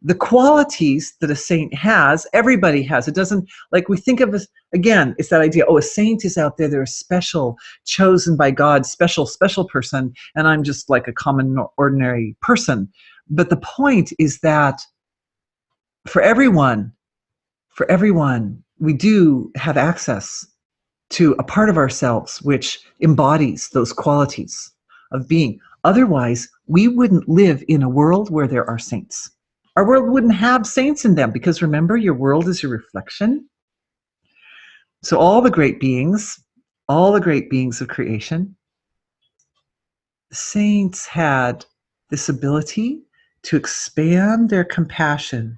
the qualities that a saint has, everybody has. It doesn't, like we think of as, again, it's that idea, oh, a saint is out there, they're a special, chosen by God, special person, and I'm just like a common, ordinary person. But the point is that for everyone, we do have access to a part of ourselves which embodies those qualities of being. Otherwise, we wouldn't live in a world where there are saints. Our world wouldn't have saints in them, because remember, your world is your reflection. So all the great beings of creation, saints had this ability to expand their compassion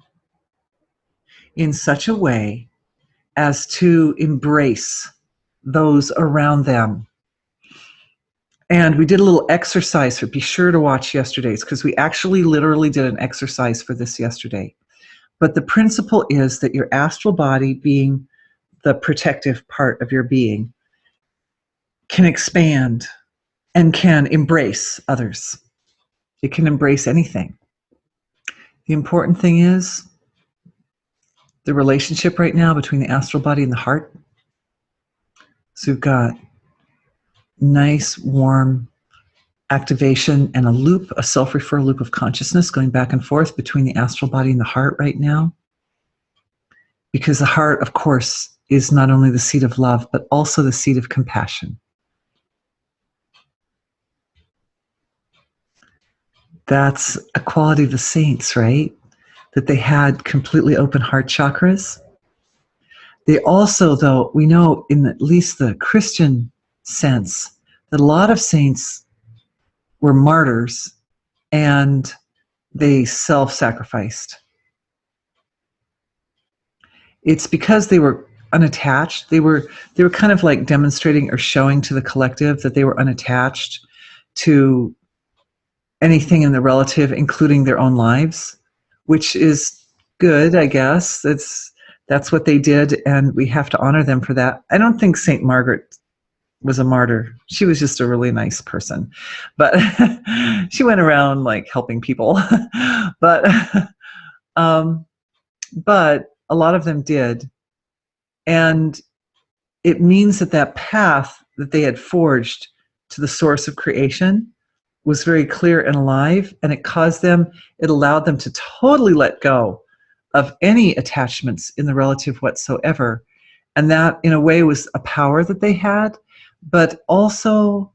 in such a way as to embrace those around them. And we did a little exercise, so be sure to watch yesterday's, because we actually literally did an exercise for this yesterday. But the principle is that your astral body, being the protective part of your being, can expand and can embrace others. It can embrace anything. The important thing is the relationship right now between the astral body and the heart. So we've got nice, warm activation and a loop, a self-referral loop of consciousness going back and forth between the astral body and the heart right now. Because the heart, of course, is not only the seat of love, but also the seat of compassion. That's a quality of the saints, right? That they had completely open heart chakras. They also, though, we know in at least the Christian sense that a lot of saints were martyrs and they self-sacrificed. It's because they were unattached. They were kind of like demonstrating or showing to the collective that they were unattached to anything in the relative, including their own lives, which is good, I guess. That's what they did, and we have to honor them for that. I don't think Saint Margaret was a martyr. She was just a really nice person, but she went around like helping people. but a lot of them did, and it means that that path that they had forged to the source of creation was very clear and alive, and it allowed them to totally let go of any attachments in the relative whatsoever. And that, in a way, was a power that they had. But also,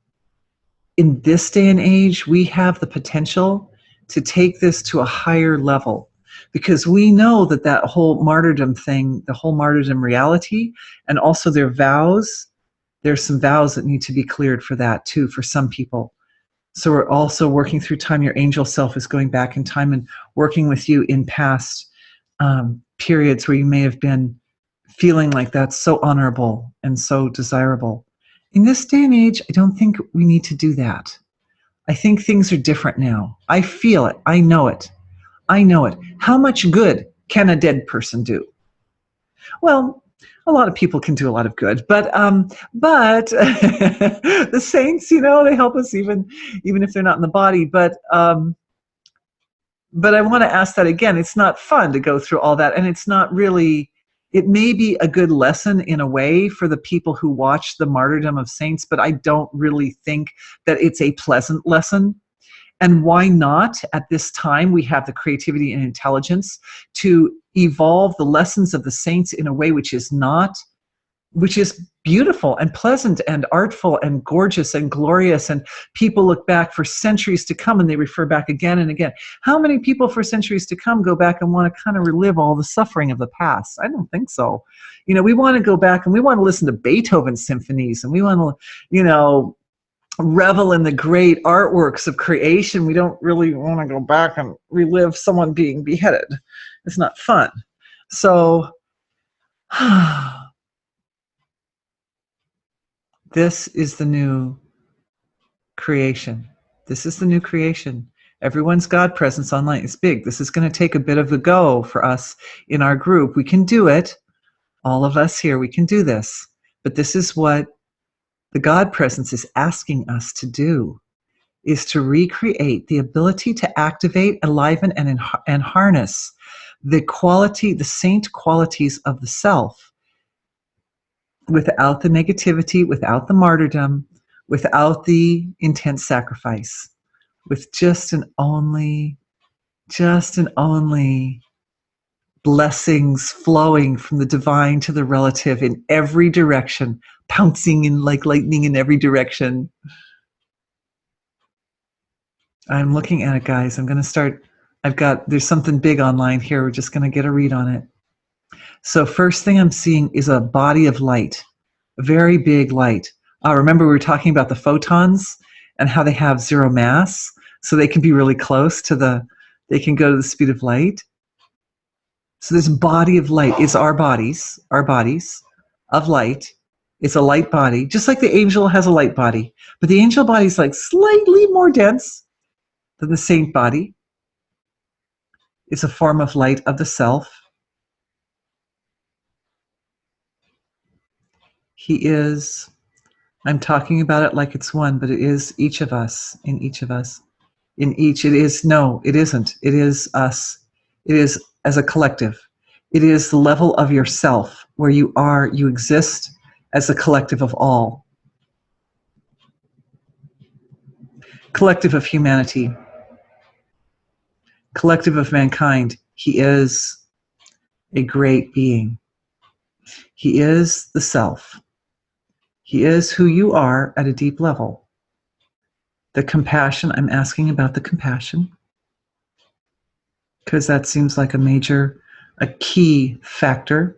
in this day and age, we have the potential to take this to a higher level, because we know that that whole martyrdom thing, the whole martyrdom reality, and also their vows, there's some vows that need to be cleared for that too, for some people. So we're also working through time. Your angel self is going back in time and working with you in past periods where you may have been feeling like that's so honorable and so desirable. In this day and age, I don't think we need to do that. I think things are different now. I feel it. I know it. I know it. How much good can a dead person do? Well, a lot of people can do a lot of good, but the saints, they help us even if they're not in the body. But I want to ask that again. It's not fun to go through all that, and it's not really. It may be a good lesson in a way for the people who watch the martyrdom of saints, but I don't really think that it's a pleasant lesson. And why not? At this time, we have the creativity and intelligence to evolve the lessons of the saints in a way which is beautiful and pleasant and artful and gorgeous and glorious. And people look back for centuries to come and they refer back again and again. How many people for centuries to come go back and want to kind of relive all the suffering of the past? I don't think so. We want to go back and we want to listen to Beethoven symphonies, and we want to, revel in the great artworks of creation. We don't really want to go back and relive someone being beheaded. It's not fun. So this is the new creation. This is the new creation. Everyone's God presence online is big. This is going to take a bit of a go for us in our group. We can do it. All of us here, we can do this. But this is what the God presence is asking us to do, is to recreate the ability to activate, enliven, and harness the quality, the saint qualities of the self, without the negativity, without the martyrdom, without the intense sacrifice, with just and only blessings flowing from the divine to the relative in every direction, pouncing in like lightning in every direction. I'm looking at it, guys. I'm going to start. There's something big online here. We're just going to get a read on it. So first thing I'm seeing is a body of light, a very big light. Remember we were talking about the photons and how they have zero mass, so they can be really close to they can go to the speed of light. So this body of light is our bodies of light. It's a light body, just like the angel has a light body, but the angel body is like slightly more dense than the saint body. It's a form of light of the self. He is, I'm talking about it like it's one, but it is each of us, in each of us. In each, it is, no, it isn't. It is us. It is as a collective. It is the level of yourself where you exist as a collective of all. Collective of humanity. Collective of mankind. He is a great being. He is the self. He is who you are at a deep level. The compassion, I'm asking about the compassion, because that seems like a key factor.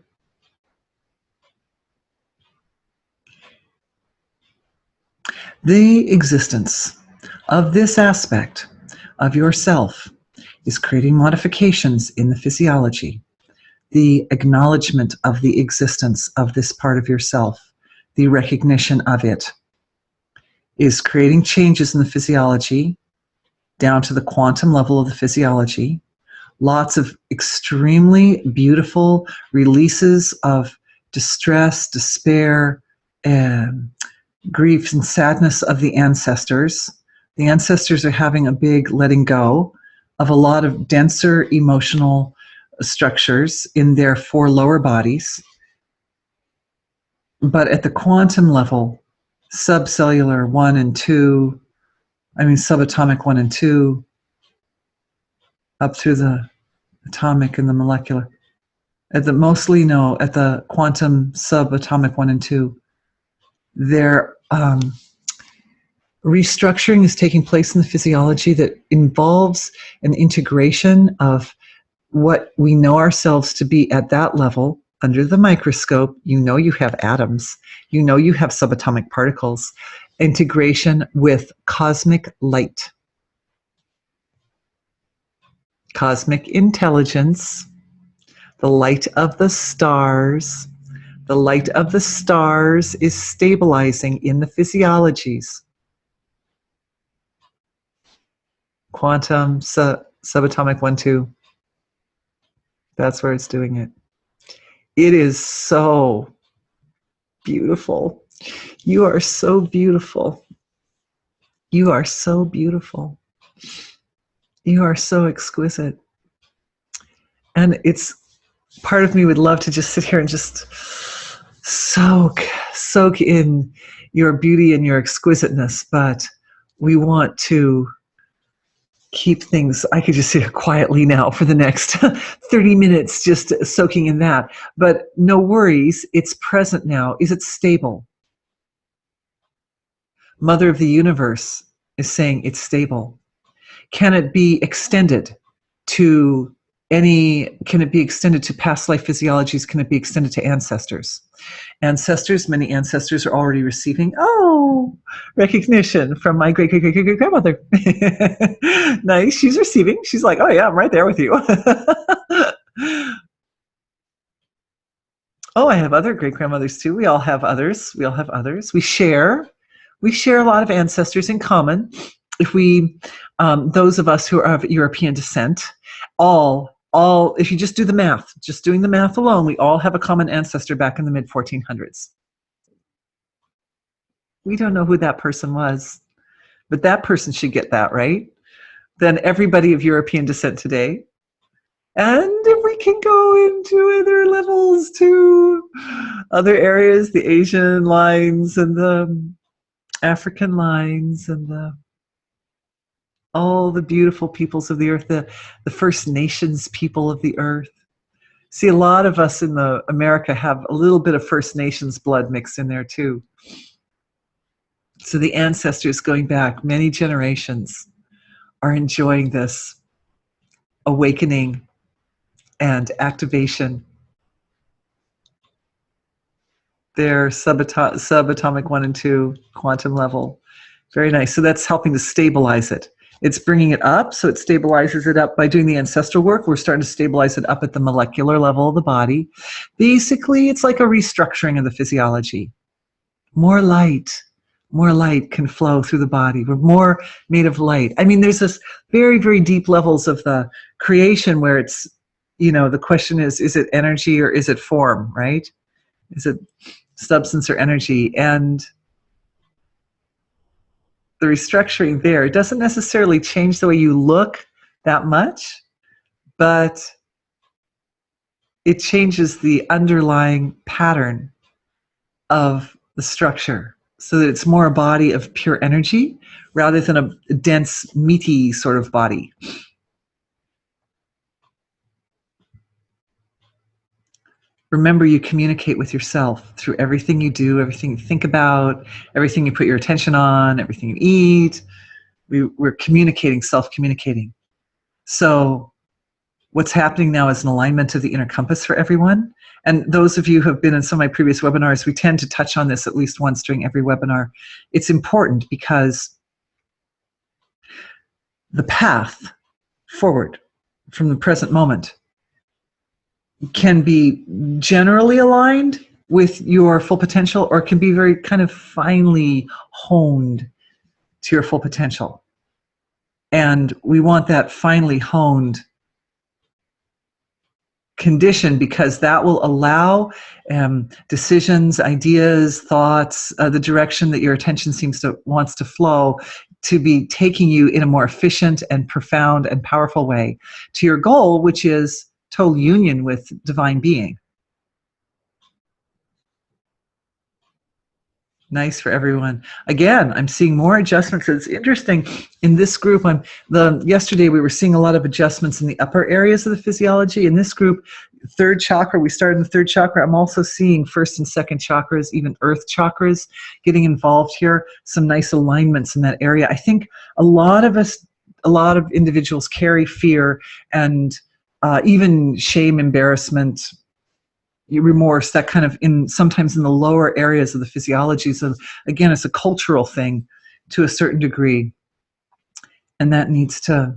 The existence of this aspect of yourself is creating modifications in the physiology. The acknowledgement of the existence of this part of yourself, the recognition of it, is creating changes in the physiology down to the quantum level of the physiology. Lots of extremely beautiful releases of distress, despair, grief and sadness of the ancestors. The ancestors are having a big letting go of a lot of denser emotional structures in their 4 lower bodies. But at the quantum level, subcellular 1 and 2, subatomic 1 and 2, up through the atomic and the molecular. At the quantum subatomic 1 and 2, their restructuring is taking place in the physiology that involves an integration of what we know ourselves to be at that level. Under the microscope, you have atoms, you have subatomic particles, integration with cosmic light, cosmic intelligence, the light of the stars. The light of the stars is stabilizing in the physiologies. Quantum, subatomic 1, 2. That's where it's doing it. It is so beautiful. You are so beautiful. You are so beautiful. You are so exquisite. And it's part of me would love to just sit here and just soak in your beauty and your exquisiteness, but we want to keep things, I could just sit here quietly now for the next 30 minutes just soaking in that. But no worries, it's present now. Is it stable? Mother of the universe is saying it's stable. Can it be extended to past life physiologies? Can it be extended to ancestors? Many ancestors are already receiving, recognition from my great-great-great-great-grandmother. Nice, she's receiving. She's like, oh yeah, I'm right there with you. Oh, I have other great-grandmothers too. We all have others. We share a lot of ancestors in common. If those of us who are of European descent, if you just do the math, just doing the math alone, we all have a common ancestor back in the mid-1400s. We don't know who that person was, but that person should get that, right? Then everybody of European descent today And if we can go into other levels to other areas, the Asian lines and the African lines and all the beautiful peoples of the earth, the First Nations people of the earth. See, a lot of us in America have a little bit of First Nations blood mixed in there too. So the ancestors going back many generations are enjoying this awakening and activation. Their subatomic 1 and 2 quantum level. Very nice. So that's helping to stabilize it. It's bringing it up, so it stabilizes it up by doing the ancestral work. We're starting to stabilize it up at the molecular level of the body. Basically, it's like a restructuring of the physiology. More light can flow through the body. We're more made of light. I mean, there's this very, very deep levels of the creation where it's, the question is it energy or is it form, right? Is it substance or energy? And the restructuring there, it doesn't necessarily change the way you look that much, but it changes the underlying pattern of the structure so that it's more a body of pure energy rather than a dense, meaty sort of body. Remember, you communicate with yourself through everything you do, everything you think about, everything you put your attention on, everything you eat. We're communicating, self-communicating. So what's happening now is an alignment of the inner compass for everyone. And those of you who have been in some of my previous webinars, we tend to touch on this at least once during every webinar. It's important because the path forward from the present moment can be generally aligned with your full potential, or can be very kind of finely honed to your full potential. And we want that finely honed condition because that will allow decisions, ideas, thoughts, the direction that your attention wants to flow, to be taking you in a more efficient and profound and powerful way to your goal, which is total union with divine being. Nice for everyone. Again, I'm seeing more adjustments. It's interesting in this group. Yesterday we were seeing a lot of adjustments in the upper areas of the physiology. In this group, third chakra, we started in the third chakra. I'm also seeing first and second chakras, even earth chakras getting involved here. Some nice alignments in that area. I think a lot of individuals carry fear and even shame, embarrassment, remorse, that kind of sometimes in the lower areas of the physiology. So again, it's a cultural thing to a certain degree, and that needs to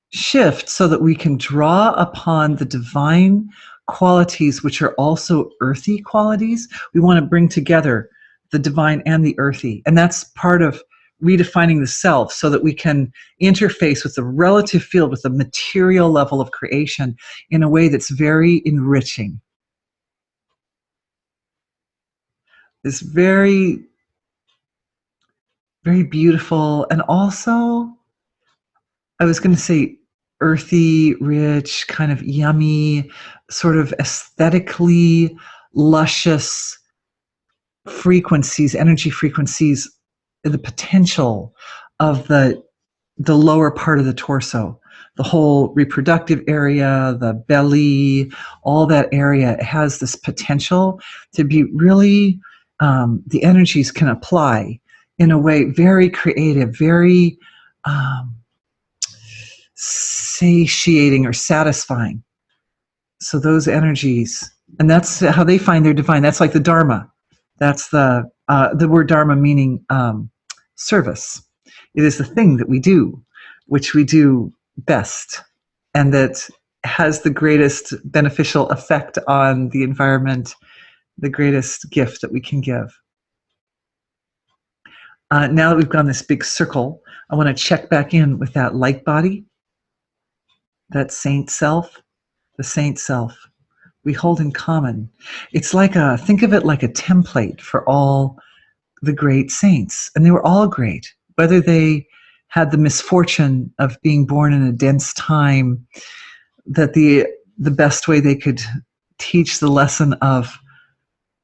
shift so that we can draw upon the divine qualities, which are also earthy qualities. We want to bring together the divine and the earthy, and that's part of redefining the self so that we can interface with the relative field, with the material level of creation in a way that's very enriching. It's very, very beautiful. And also, I was going to say earthy, rich, kind of yummy, sort of aesthetically luscious frequencies, energy frequencies, the potential of the lower part of the torso, the whole reproductive area, the belly, all that area has this potential to be really, the energies can apply in a way very creative, very satiating or satisfying. So those energies, and that's how they find their divine. That's like the Dharma. That's the word Dharma meaning service. It is the thing that we do, which we do best, and that has the greatest beneficial effect on the environment, the greatest gift that we can give. Now that we've gone this big circle, I want to check back in with that light body, that saint self, the saint self we hold in common. It's like think of it like a template for all the great saints, and they were all great, whether they had the misfortune of being born in a dense time, that the best way they could teach the lesson of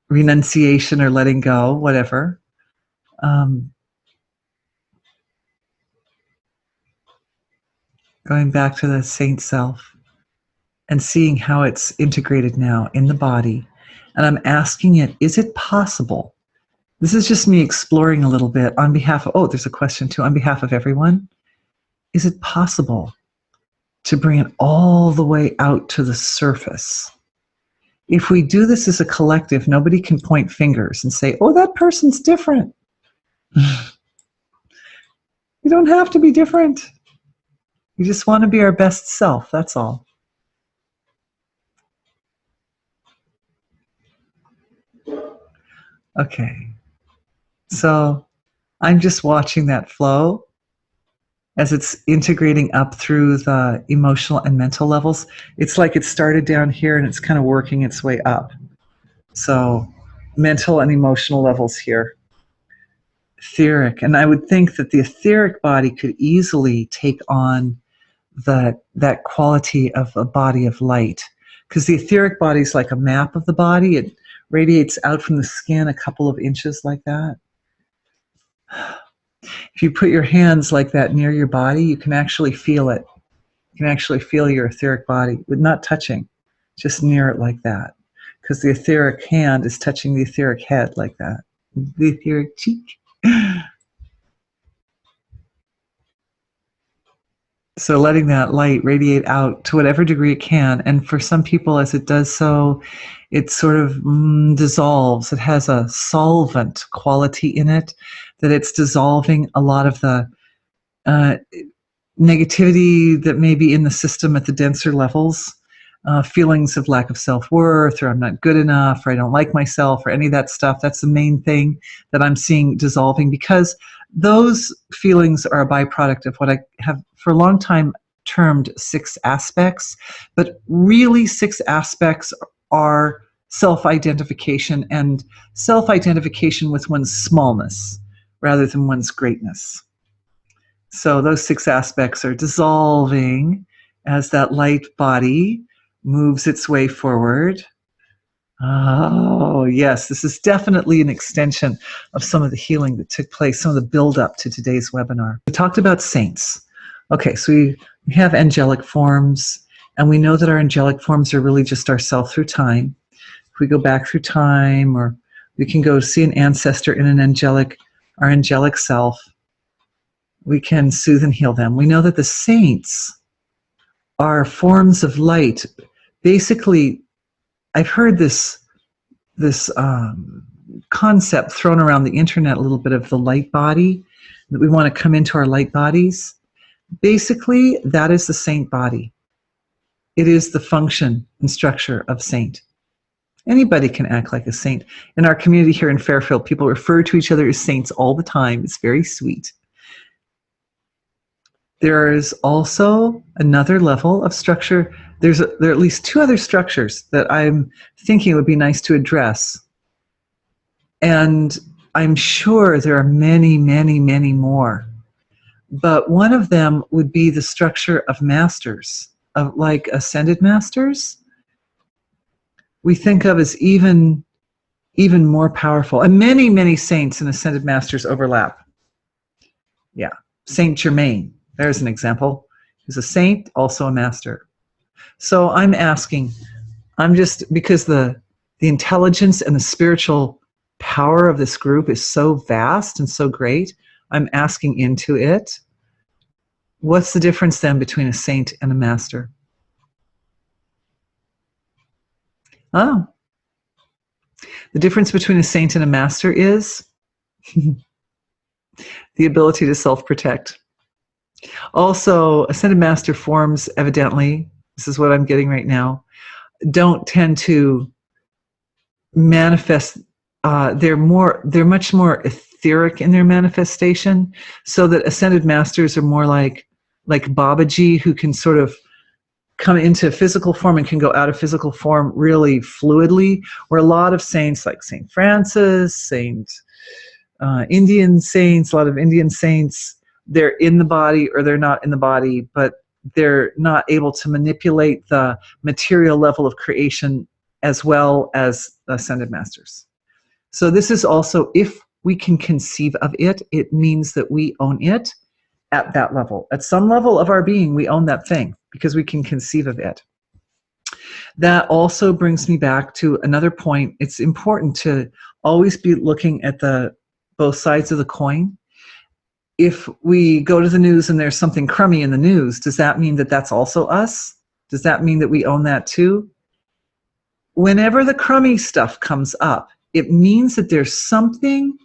renunciation or letting go, whatever. Going back to the saint self and seeing how it's integrated now in the body. And I'm asking it, is it possible? This is just me exploring a little bit on behalf of, oh, there's a question too, on behalf of everyone. Is it possible to bring it all the way out to the surface? If we do this as a collective, nobody can point fingers and say, oh, that person's different. You don't have to be different. We just want to be our best self, that's all. Okay, so I'm just watching that flow as it's integrating up through the emotional and mental levels. It's like it started down here and it's kind of working its way up. So mental and emotional levels here. Etheric, and I would think that the etheric body could easily take on that quality of a body of light, because the etheric body is like a map of the body. It radiates out from the skin a couple of inches like that. If you put your hands like that near your body, you can actually feel it. You can actually feel your etheric body, but not touching, just near it like that, because the etheric hand is touching the etheric head like that, the etheric cheek. So letting that light radiate out to whatever degree it can. And for some people, as it does so, it sort of dissolves. It has a solvent quality in it, that it's dissolving a lot of the negativity that may be in the system at the denser levels, feelings of lack of self-worth, or I'm not good enough, or I don't like myself, or any of that stuff. That's the main thing that I'm seeing dissolving, because those feelings are a byproduct of what I have for a long time termed 6 aspects, but really 6 aspects are self-identification, and self-identification with one's smallness rather than one's greatness. So those 6 aspects are dissolving as that light body moves its way forward. Oh, yes, this is definitely an extension of some of the healing that took place, some of the build-up to today's webinar. We talked about saints. Okay, so we have angelic forms, and we know that our angelic forms are really just ourself through time. If we go back through time, or we can go see an ancestor in our angelic self, we can soothe and heal them. We know that the saints are forms of light. Basically, I've heard this concept thrown around the internet a little bit of the light body, that we want to come into our light bodies. Basically, that is the saint body. It is the function and structure of saint. Anybody can act like a saint. In our community here in Fairfield, people refer to each other as saints all the time. It's very sweet. There is also another level of structure. There are at least 2 other structures that I'm thinking it would be nice to address. And I'm sure there are many, many, many more. But one of them would be the structure of masters, of like ascended masters. We think of as even more powerful. And many, many saints and ascended masters overlap. Yeah, Saint Germain. There's an example. He's a saint, also a master. So I'm asking, because the intelligence and the spiritual power of this group is so vast and so great, I'm asking into it, what's the difference then between a saint and a master? Oh, the difference between a saint and a master is the ability to self-protect. Also, ascended master forms, evidently, this is what I'm getting right now, don't tend to manifest. They're much more etheric in their manifestation, so that ascended masters are more like Babaji, who can sort of come into physical form and can go out of physical form really fluidly, where a lot of saints like Saint Francis, Indian saints, a lot of Indian saints, they're in the body or they're not in the body, but they're not able to manipulate the material level of creation as well as the ascended masters. So this is also, if we can conceive of it, it means that we own it at that level. At some level of our being, we own that thing because we can conceive of it. That also brings me back to another point. It's important to always be looking at both sides of the coin. If we go to the news and there's something crummy in the news, does that mean that that's also us? Does that mean that we own that too? Whenever the crummy stuff comes up, it means that there's something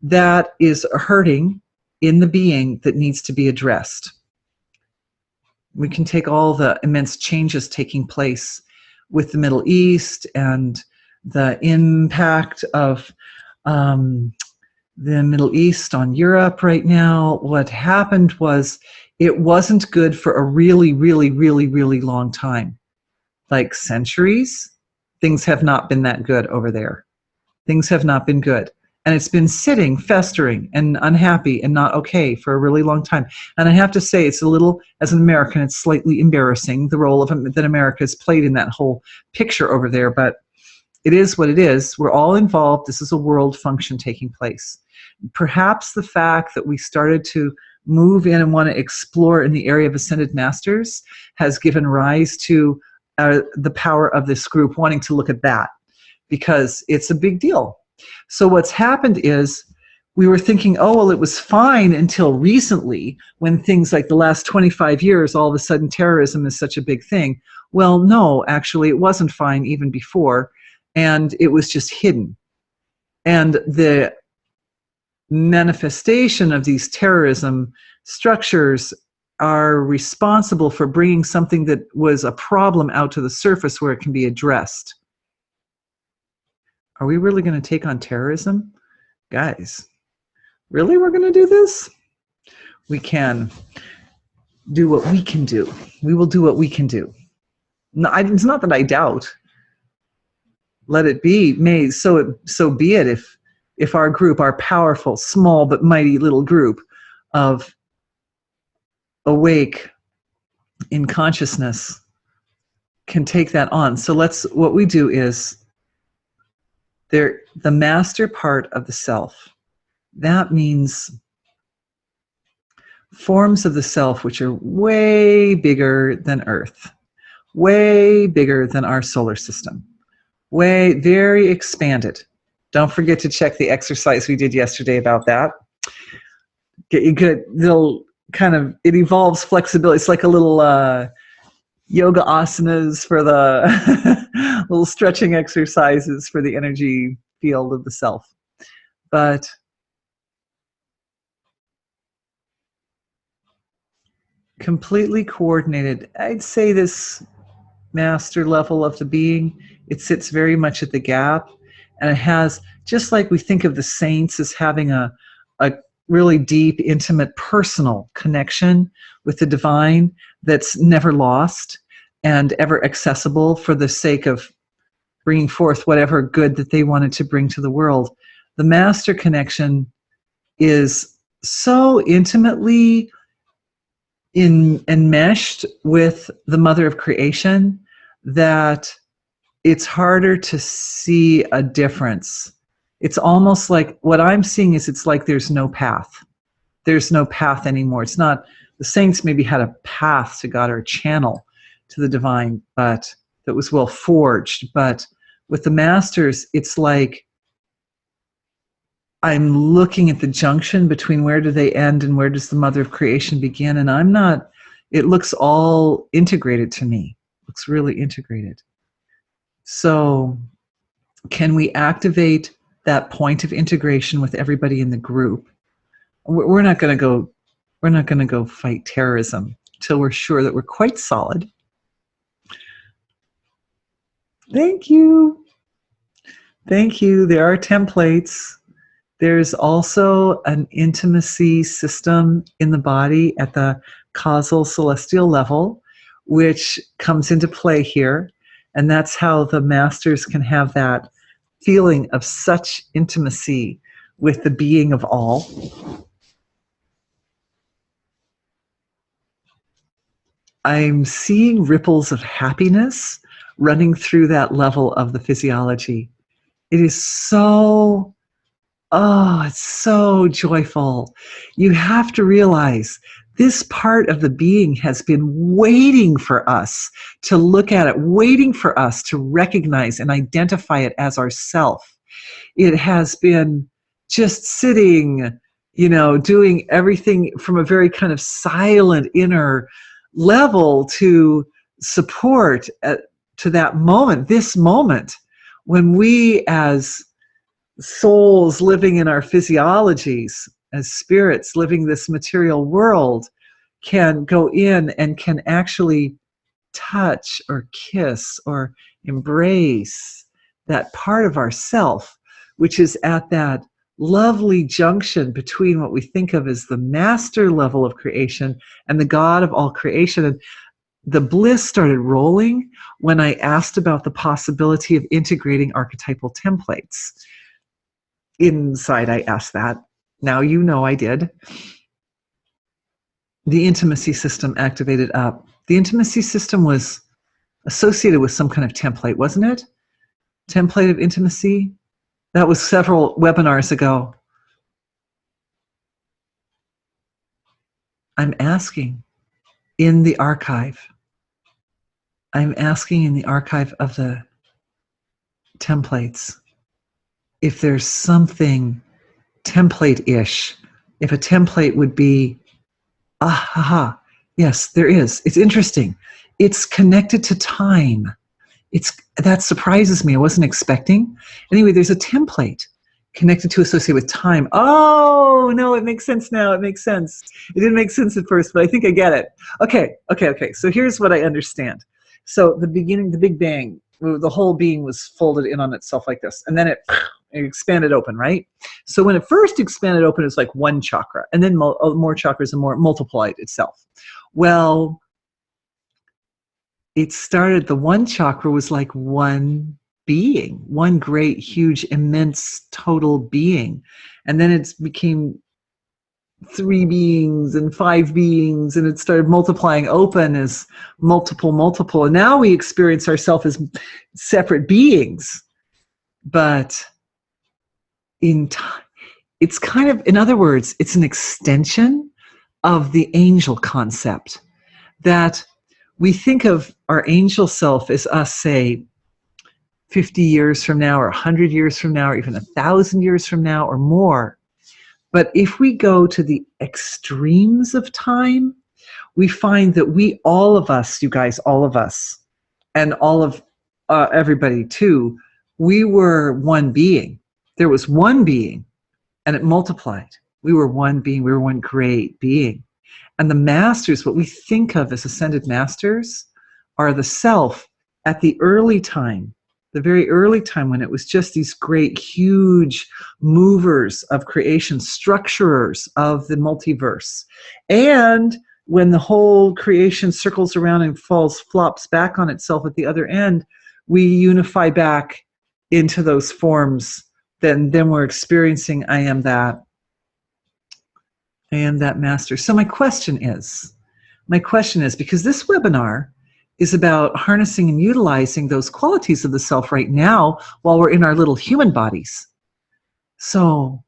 that is hurting in the being that needs to be addressed. We can take all the immense changes taking place with the Middle East and the impact of the Middle East on Europe right now. What happened was it wasn't good for a really, really, really, really long time. Like centuries, things have not been that good over there. Things have not been good. And it's been sitting, festering, and unhappy and not okay for a really long time. And I have to say, it's a little, as an American, it's slightly embarrassing, the role that America has played in that whole picture over there. But it is what it is. We're all involved. This is a world function taking place. Perhaps the fact that we started to move in and want to explore in the area of ascended masters has given rise to the power of this group wanting to look at that, because it's a big deal. So what's happened is we were thinking, oh, well, it was fine until recently, when things like the last 25 years, all of a sudden terrorism is such a big thing. Well, no, actually, it wasn't fine even before, and it was just hidden. And the manifestation of these terrorism structures are responsible for bringing something that was a problem out to the surface where it can be addressed. Are we really going to take on terrorism? Guys, really we're going to do this? We can do what we can do. We will do what we can do. No, it's not that I doubt. Let it be. May so be it. If our group, our powerful, small but mighty little group of awake in consciousness can take that on. So what we do is, the master part of the self. That means forms of the self which are way bigger than Earth, way bigger than our solar system, very expanded. Don't forget to check the exercise we did yesterday about that. Get you good. It evolves flexibility. It's like a little yoga asanas for the little stretching exercises for the energy field of the self. But completely coordinated. I'd say this master level of the being, it sits very much at the gap, and it has, just like we think of the saints as having a really deep, intimate, personal connection with the divine that's never lost and ever accessible for the sake of bringing forth whatever good that they wanted to bring to the world. The master connection is so intimately enmeshed with the mother of creation that it's harder to see a difference. It's almost like, what I'm seeing is, it's like there's no path. There's no path anymore. It's not, the saints maybe had a path to God or a channel to the divine, but that was well forged. But with the masters, it's like I'm looking at the junction between where do they end and where does the mother of creation begin, and I'm not, it looks all integrated to me. It looks really integrated. So can we activate that point of integration with everybody in the group? We're not going to go fight terrorism till we're sure that we're quite solid. Thank you. Thank you. There are templates. There's also an intimacy system in the body at the causal celestial level, which comes into play here. And that's how the masters can have that feeling of such intimacy with the being of all. I'm seeing ripples of happiness running through that level of the physiology. It is so, oh, it's so joyful. You have to realize this part of the being has been waiting for us to look at it, waiting for us to recognize and identify it as ourself. It has been just sitting, doing everything from a very kind of silent inner level to support to that moment, this moment, when we as souls living in our physiologies, as spirits living this material world, can go in and can actually touch or kiss or embrace that part of ourself, which is at that lovely junction between what we think of as the master level of creation and the God of all creation. And the bliss started rolling when I asked about the possibility of integrating archetypal templates. Inside, I asked that. Now you know I did. The intimacy system activated up. The intimacy system was associated with some kind of template, wasn't it? Template of intimacy? That was several webinars ago. I'm asking in the archive. I'm asking in the archive of the templates if there's something template-ish, if a template would be, yes, there is. It's interesting. It's connected to time. That surprises me. I wasn't expecting. Anyway, there's a template connected to associate with time. Oh, no, it makes sense now. It makes sense. It didn't make sense at first, but I think I get it. Okay. So here's what I understand. So the beginning, the Big Bang, the whole being was folded in on itself like this. And then it expanded open, right? So when it first expanded open, it's like one chakra. And then more chakras and more multiplied itself. Well, it started, the one chakra was like one being, one great, huge, immense, total being. And then it became 3 beings and 5 beings, and it started multiplying open as multiple. And now we experience ourselves as separate beings. But in time, it's kind of, in other words, it's an extension of the angel concept, that we think of our angel self as us, say, 50 years from now, or 100 years from now, or even 1,000 years from now, or more. But if we go to the extremes of time, we find that we, all of us, you guys, all of us, and all of everybody too, we were one being. There was one being, and it multiplied. We were one being. We were one great being. And the masters, what we think of as ascended masters, are the self at the early time, the very early time when it was just these great, huge movers of creation, structurers of the multiverse. And when the whole creation circles around and flops back on itself at the other end, we unify back into those forms. Then we're experiencing I am that master. So my question is, because this webinar is about harnessing and utilizing those qualities of the self right now while we're in our little human bodies. So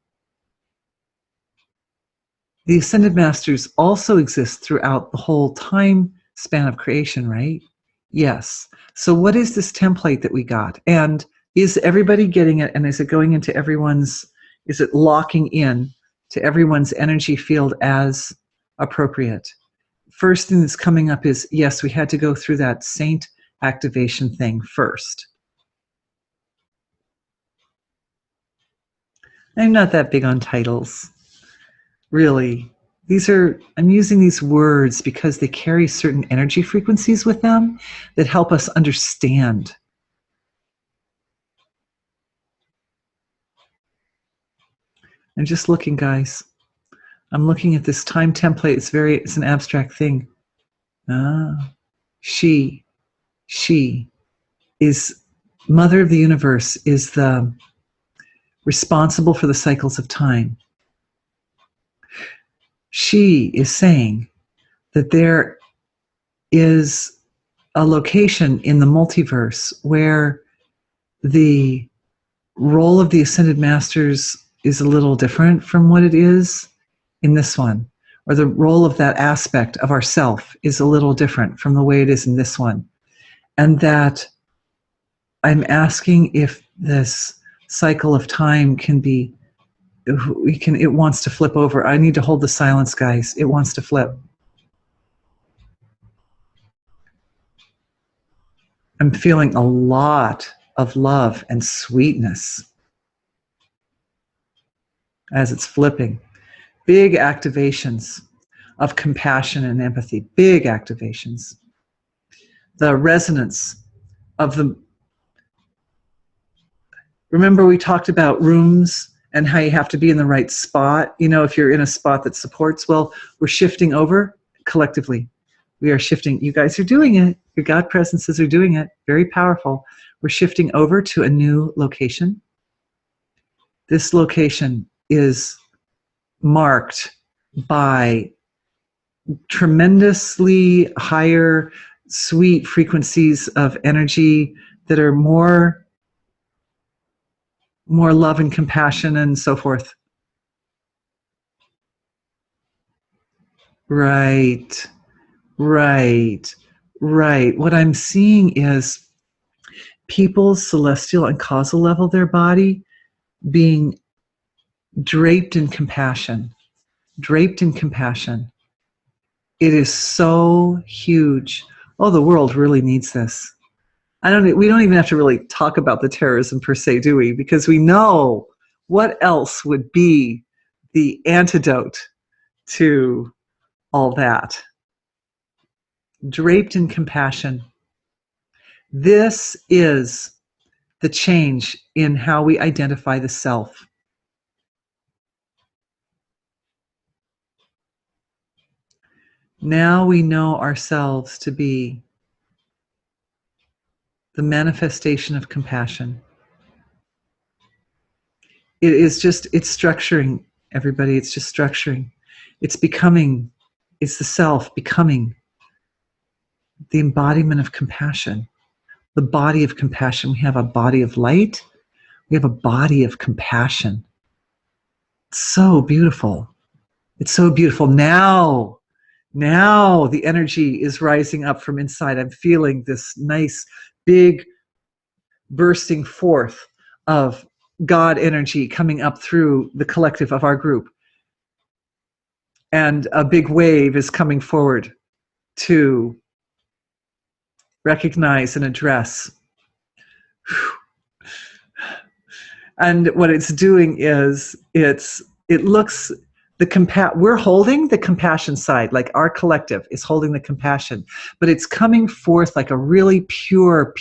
the Ascended Masters also exist throughout the whole time span of creation, right? Yes. So what is this template that we got? And is everybody getting it? And is it going into is it locking in to everyone's energy field as appropriate? First thing that's coming up is, yes, we had to go through that saint activation thing first. I'm not that big on titles, really. I'm using these words because they carry certain energy frequencies with them that help us understand. I'm just looking, guys. I'm looking at this time template. It's an abstract thing. She is Mother of the Universe, is the responsible for the cycles of time. She is saying that there is a location in the multiverse where the role of the Ascended Masters is a little different from what it is in this one, or the role of that aspect of ourself is a little different from the way it is in this one. And that I'm asking if this cycle of time can be, it wants to flip over. I need to hold the silence, guys. It wants to flip. I'm feeling a lot of love and sweetness as it's flipping. Big activations of compassion and empathy. Big activations. The resonance of the... Remember we talked about rooms and how you have to be in the right spot. You know, if you're in a spot that supports, well, we're shifting over collectively. We are shifting. You guys are doing it. Your God presences are doing it. Very powerful. We're shifting over to a new location. This location is marked by tremendously higher, sweet frequencies of energy that are more love and compassion and so forth. Right. What I'm seeing is people's celestial and causal level of their body being draped in compassion. Draped in compassion. It is so huge. Oh, the world really needs this. We don't even have to really talk about the terrorism per se, do we? Because we know what else would be the antidote to all that. Draped in compassion. This is the change in how we identify the self. Now we know ourselves to be the manifestation of compassion. It's structuring, everybody. It's just structuring. It's becoming, it's the self becoming the embodiment of compassion, the body of compassion. We have a body of light. We have a body of compassion. It's so beautiful. It's so beautiful. Now the energy is rising up from inside. I'm feeling this nice, big bursting forth of God energy coming up through the collective of our group. And a big wave is coming forward to recognize and address. And what it's doing is we're holding the compassion side, like our collective is holding the compassion, but it's coming forth like a really pure,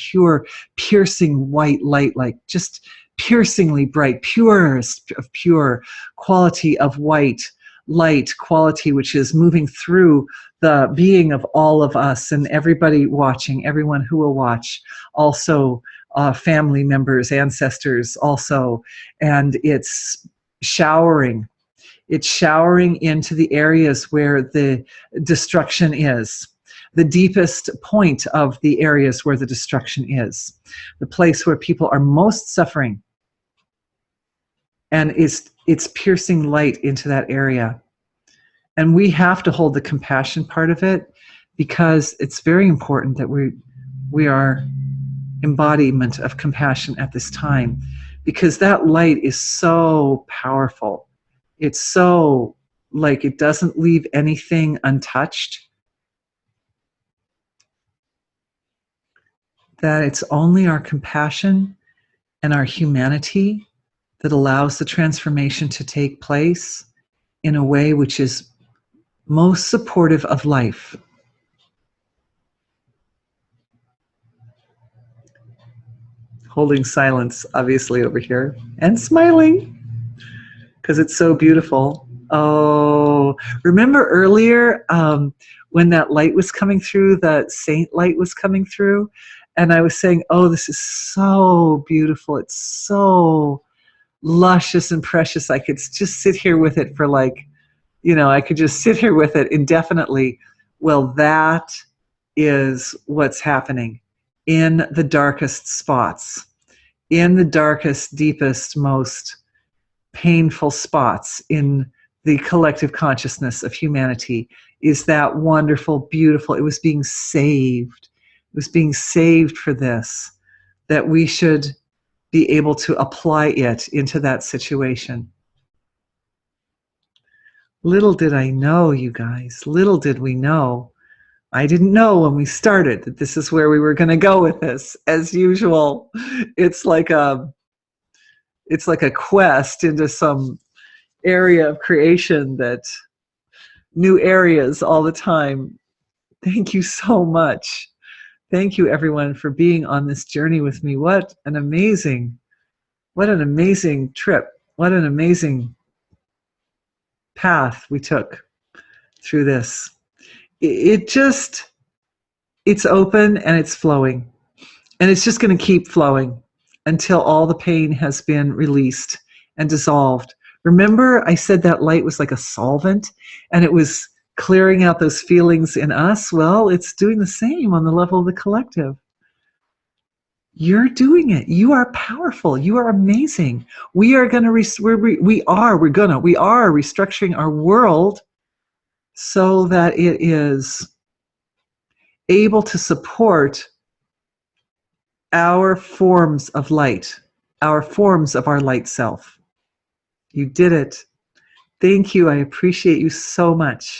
piercing white light, like just piercingly bright, purest of pure quality of white light quality, which is moving through the being of all of us and everybody watching, everyone who will watch, also family members, ancestors also, and it's showering into the areas where the destruction is, the deepest point of the areas where the destruction is, the place where people are most suffering. And it's piercing light into that area. And we have to hold the compassion part of it because it's very important that we are embodiment of compassion at this time, because that light is so powerful. It's so, like, it doesn't leave anything untouched, that it's only our compassion and our humanity that allows the transformation to take place in a way which is most supportive of life. Holding silence, obviously, over here, and smiling, because it's so beautiful. Oh, remember earlier when that light was coming through, the saint light was coming through, and I was saying, oh, this is so beautiful. It's so luscious and precious. I could just sit here with it for I could just sit here with it indefinitely. Well, that is what's happening in the darkest spots, in the darkest, deepest, most painful spots in the collective consciousness of humanity, is that wonderful, beautiful, it was being saved. It was being saved for this, that we should be able to apply it into that situation. Little did I know, you guys, little did we know. I didn't know when we started that this is where we were going to go with this. As usual, it's like a quest into some area of creation, that new areas all the time. Thank you so much. Thank you, everyone, for being on this journey with me. What an amazing trip. What an amazing path we took through this. It's open and it's flowing. And it's just going to keep flowing until all the pain has been released and dissolved. Remember, I said that light was like a solvent and it was clearing out those feelings in us? Well, it's doing the same on the level of the collective. You're doing it. You are powerful. You are amazing. We are going to we are restructuring our world so that it is able to support our forms of light, our forms of our light self. You did it. Thank you. I appreciate you so much.